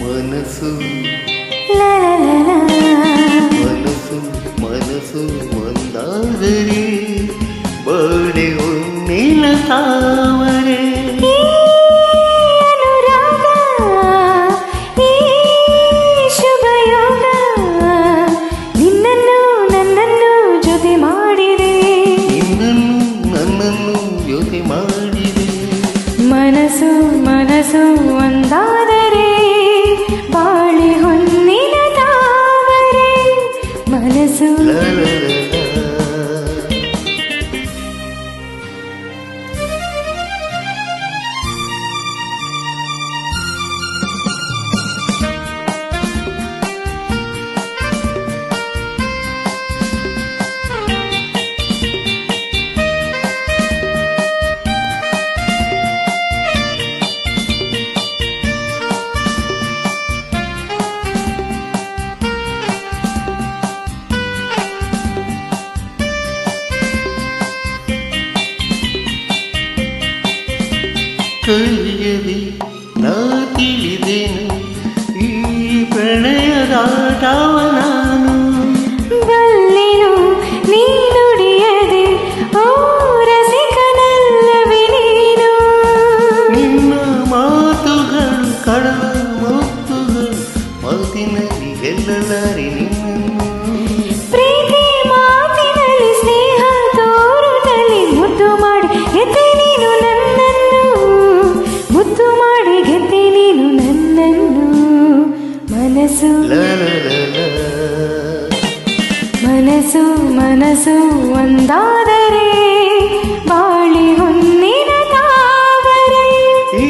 ಮನಸ್ಸು ಮನಸ್ಸು ಮನಸ್ಸು ಒಂದಾದರೆ ಬಡೆ ಹೊನ್ನಿನ ತಾವರೆ ಅನುರಾಗ ಈ ಶುಭಯೋಗ ನಿನ್ನನ್ನು ನನ್ನನ್ನು ಜೊತೆ ಮಾಡಿದೆ ನನ್ನನ್ನು ಜೊತೆ ಮಾಡಿದೆ ಮನಸ್ಸು ಮನಸ್ಸು ಒಂದಾದರೆ ಬಾಳೆ ಹೊನ್ನಿನ ತಾವರೆ ಮನಸ್ಸು ಕೈಯದೆ ನಾ ತಿಳಿದೆನು ಈ ಪ್ರಣಯದಾಟವ ನಾನು ಬಲ್ಲೆನು ನೀ ನುಡಿಯದೆ ಓ ರಸಿಕನಲ್ಲವೇ ನೀನು ನಿನ್ನ ಮಾತುಗಳು ಕಡಲ ಮಾತುಗಳು ಮಾತಿನಲ್ಲಿ ಗೆಲ್ಲಲಾರೆ ನಿನ್ನನ್ನು ಪ್ರೀತಿ ಮಾತಿನಲ್ಲಿ ಸ್ನೇಹ ತೋರುನಲ್ಲಿ ಮುದ್ದು ಮಾಡಿ ಗೆದ್ದೆ ನೀನು ನನ್ನನ್ನು ಮುದ್ದು ಮಾಡಿ ಗೆದ್ದೆ ನೀನು ನನ್ನನ್ನು ಮನಸ್ಸು ಮನಸ್ಸು ಮನಸ್ಸು ಒಂದಾದರೆ ಬಾಳಿ ಹೊನ್ನಿನ ತಾವರೆ ಈ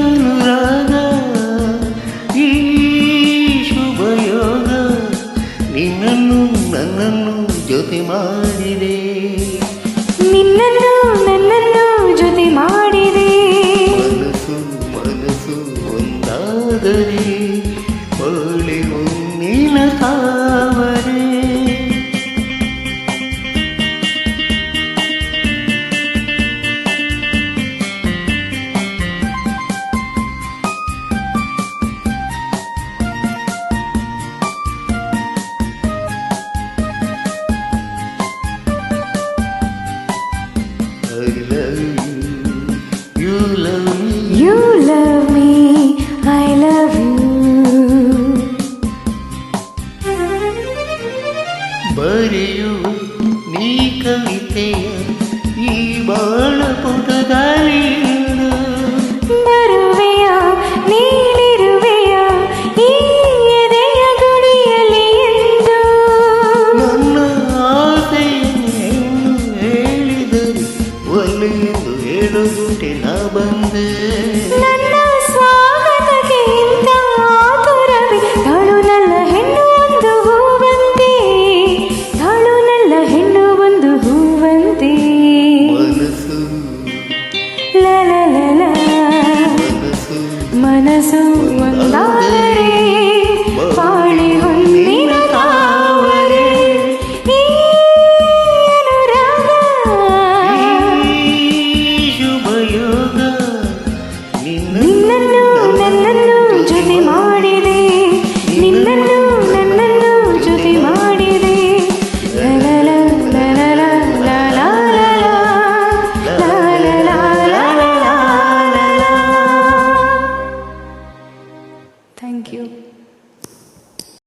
ಅನುರಾಗ ಈ ಶುಭಯೋಗ ನಿನ್ನನ್ನು ನನ್ನನ್ನು ಜೊತೆ ಮಾಡಿದೆ ನಿನ್ನನ್ನು ನನ್ನನ್ನು ಜೊತೆ ಮಾಡಿದೆ ಮನಸ್ಸು ಮನಸ್ಸು ಒಂದಾದರೆ ಬಾಳೆ ಹೊನ್ನಿನ ತಾವರೆ I love you, you love me. You love me, I love you. ಬರೆಯುವ ನೀ ಕವಿತೆಯ ಈ ಬಾಳ ಪುಟದಲ್ಲಿ ಬರುವೆಯ ನೀನಿರುವೆಯ ಈ ಎದೆಯ ಗುಡಿಯಲ್ಲಿ ಎಂದು ನನ್ನ ಆಸೆಯನ್ನು ಹೇಳಿದರು ಒಲ್ಲೆ ಎಂದು ಹೇಳುವುಟೆ ನಾ ಬಂದೆ